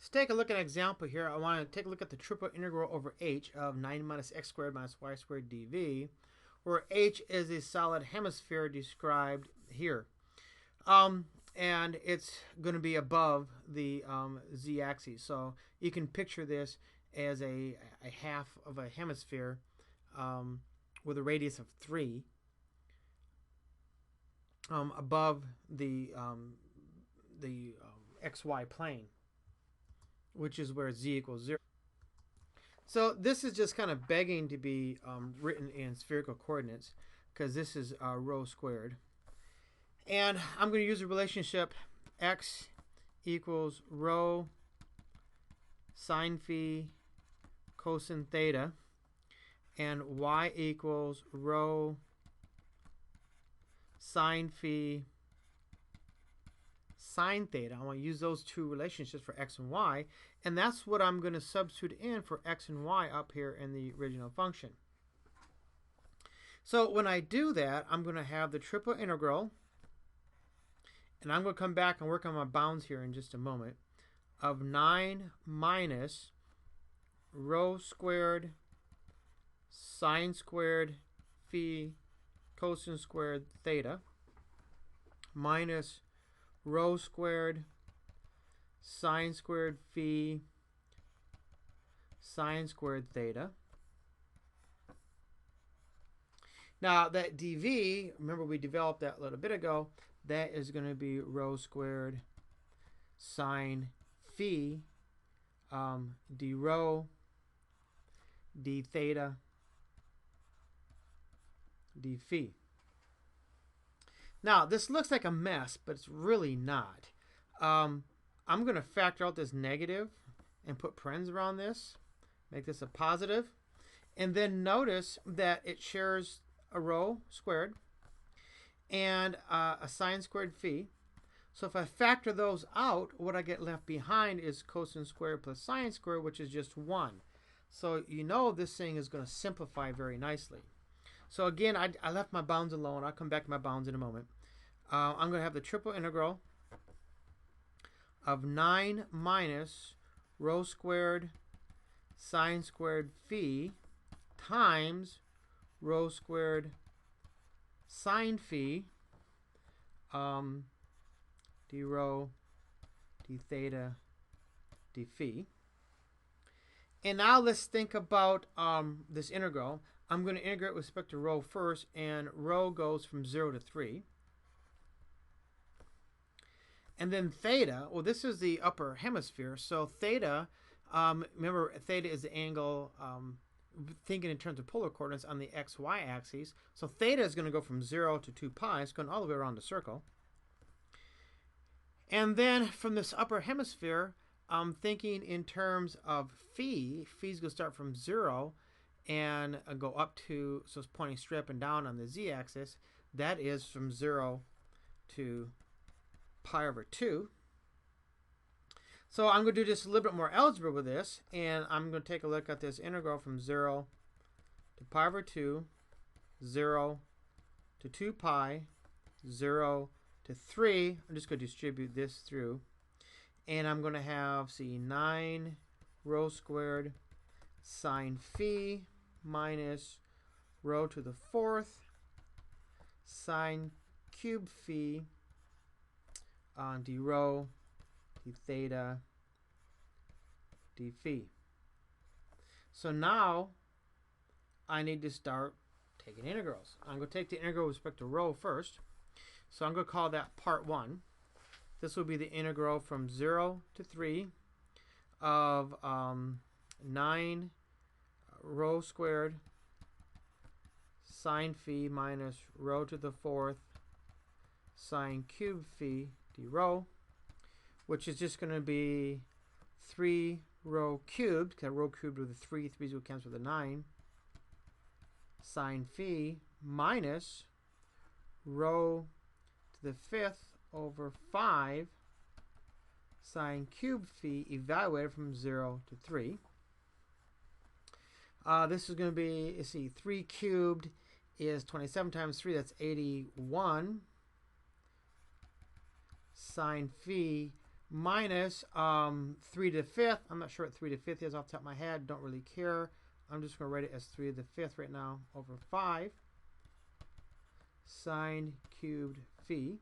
Let's take a look at an example here. I want to take a look at the triple integral over h of 9 minus x squared minus y squared dv, where h is a solid hemisphere described here. And it's going to be above the z-axis. So you can picture this as a half of a hemisphere with a radius of 3 above the xy plane, which is where z equals 0. So this is just kind of begging to be written in spherical coordinates because this is rho squared. And I'm going to use the relationship x equals rho sine phi cosine theta, and y equals rho sine phi sine theta. I want to use those two relationships for x and y, and that's what I'm going to substitute in for x and y up here in the original function. So when I do that, I'm going to have the triple integral, and I'm going to come back and work on my bounds here in just a moment, of 9 minus rho squared sine squared phi cosine squared theta minus rho squared sine squared phi sine squared theta. Now that dv, remember we developed that a little bit ago, that is going to be rho squared sine phi d rho d theta d phi. Now this looks like a mess, but it's really not. I'm going to factor out this negative and put parens around this, make this a positive, and then notice that it shares a rho squared and a sine squared phi. So if I factor those out, what I get left behind is cosine squared plus sine squared, which is just 1. So you know this thing is going to simplify very nicely. So again, I left my bounds alone. I'll come back to my bounds in a moment. I'm going to have the triple integral of 9 minus rho squared sine squared phi times rho squared sine phi d rho d theta d phi. And now let's think about this integral. I'm going to integrate with respect to rho first, and rho goes from 0 to 3. And then theta, well, this is the upper hemisphere, so theta, remember theta is the angle, thinking in terms of polar coordinates on the xy axis. So theta is going to go from 0 to 2 pi. It's going all the way around the circle. And then from this upper hemisphere, I'm thinking in terms of phi. Phi is going to start from 0 and go up to, so it's pointing straight up and down on the z-axis. That is from 0 to pi over 2. So I'm going to do just a little bit more algebra with this, and I'm going to take a look at this integral from 0 to pi over 2, 0 to 2 pi, 0 to 3. I'm just going to distribute this through, and I'm going to have, see, 9 rho squared sine phi minus rho to the 4th sine cube phi d rho d theta d phi. So now I need to start taking integrals. I'm going to take the integral with respect to rho first. So I'm going to call that part 1. This will be the integral from 0 to 3 of 9 rho squared sine phi minus rho to the 4th sine cube phi d rho, which is just going to be 3 rho cubed, because rho cubed with a 3, 3's will cancel with a 9, sine phi minus rho to the 5th over 5 sine cube phi evaluated from 0 to 3. This is going to be, you see, 3 cubed is 27 times 3, that's 81 sine phi minus 3 to the 5th. I'm not sure what 3 to the 5th is off the top of my head. Don't really care. I'm just going to write it as 3 to the 5th right now over 5 sine cubed phi.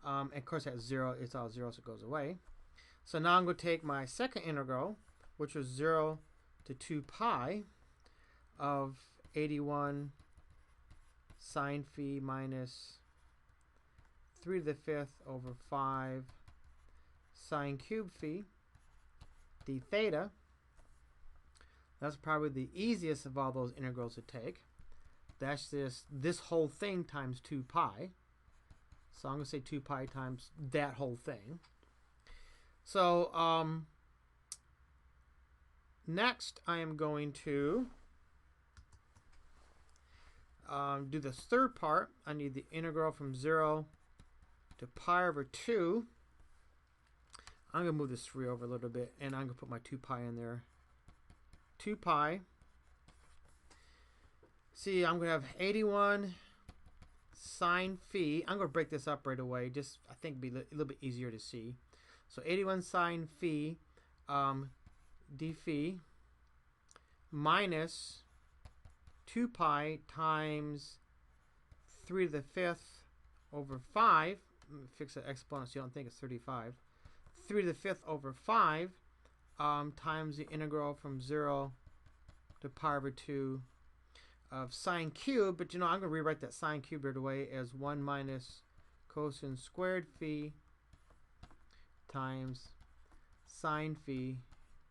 And of course, at 0, it's all 0, so it goes away. So now I'm going to take my second integral, which was 0 to 2 pi of 81 sine phi minus 3 to the 5th over 5 sine cubed phi d theta. That's probably the easiest of all those integrals to take. That's just this whole thing times 2 pi. So I'm going to say 2 pi times that whole thing. So next I am going to do this third part. I need the integral from 0 to pi over 2. I'm going to move this 3 over a little bit, and I'm going to put my 2 pi in there. 2 pi. See, I'm going to have 81 sine phi. I'm going to break this up right away. Just, I think, be a little bit easier to see. So 81 sine phi d phi minus 2 pi times 3 to the 5th over 5. Let me fix that exponent so you don't think it's 35. 3 to the 5th over 5 times the integral from 0 to pi over 2 of sine cubed. But you know, I'm going to rewrite that sine cubed right away as 1 minus cosine squared phi times sine phi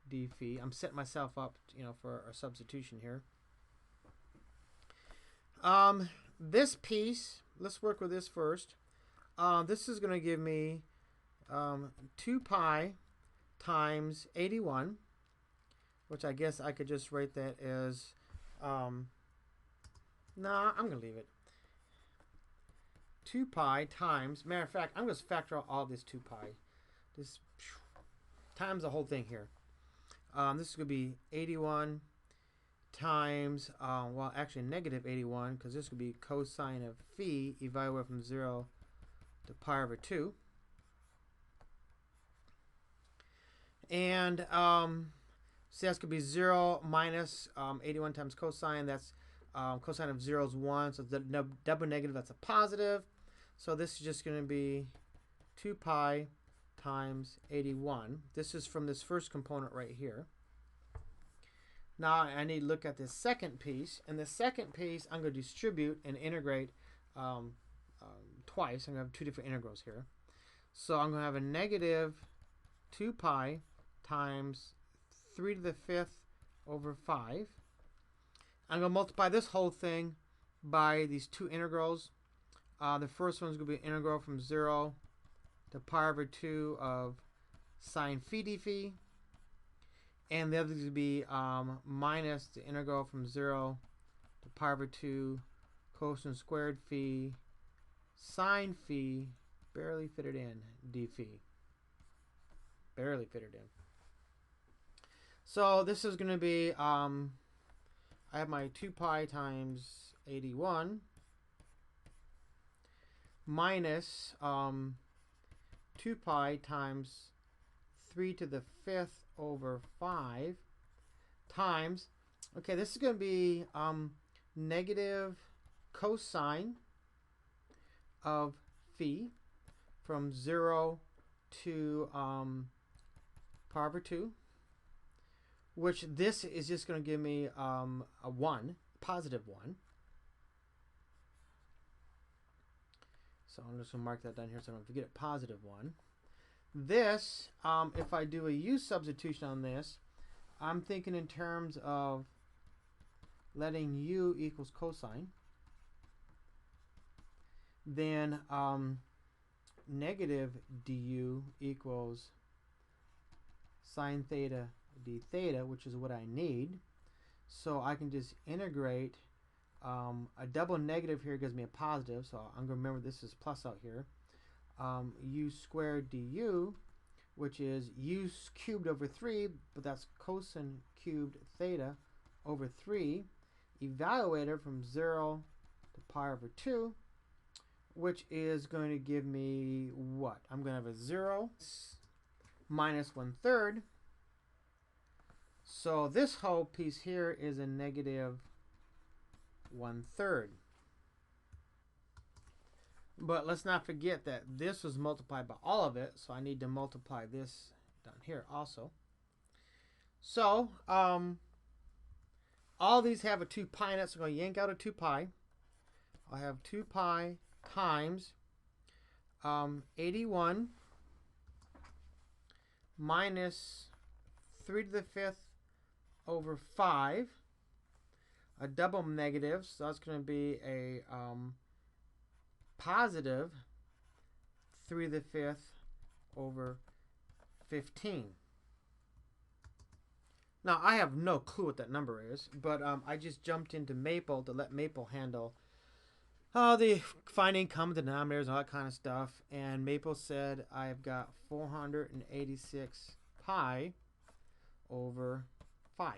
d phi. I'm setting myself up, you know, for a substitution here. This piece, let's work with this first. This is going to give me 2 pi times 81, which I guess I could just write that as, nah, I'm going to leave it. 2 pi times, matter of fact, I'm going to factor out all this 2 pi. Just times the whole thing here. This is going to be 81 times, well, actually negative 81, because this would be cosine of phi evaluated from 0 to pi over 2. And see, that's going to be 0 minus 81 times cosine. That's cosine of 0 is 1, so the double negative, that's a positive. So this is just going to be 2 pi times 81. This is from this first component right here. Now I need to look at this second piece. And the second piece, I'm going to distribute and integrate twice. I'm going to have two different integrals here. So I'm going to have a negative 2 pi times 3 to the 5th over 5. I'm going to multiply this whole thing by these two integrals. The first one is going to be an integral from 0 to pi over 2 of sine phi d phi. And the other is going to be minus the integral from 0 to pi over 2 cosine squared phi sine phi, barely fit it in, d phi. Barely fit it in. So this is going to be, I have my 2 pi times 81 minus 2 pi times 3 to the 5th over 5 times, okay, this is going to be negative cosine of phi from 0 to pi over 2, which this is just going to give me a 1, positive 1. So I'm just going to mark that down here so I don't forget it, positive 1. This, if I do a u substitution on this, I'm thinking in terms of letting u equals cosine. Then negative du equals sine theta d theta, which is what I need. So I can just integrate. A double negative here gives me a positive, so I'm going to remember this is plus out here. U squared du, which is u cubed over 3, but that's cosine cubed theta over 3, evaluated from 0 to pi over 2, which is going to give me what? I'm going to have a 0 minus 1/3. So this whole piece here is a negative 1/3. But let's not forget that this was multiplied by all of it, so I need to multiply this down here also. So all these have a 2 pi in it, so I'm going to yank out a 2 pi. I'll have 2 pi times 81 minus 3 to the 5th over 5. A double negative, so that's going to be a positive 3 to the 5th over 15. Now, I have no clue what that number is, but I just jumped into Maple to let Maple handle the finding common denominators and all that kind of stuff. And Maple said I've got 486 pi over 5.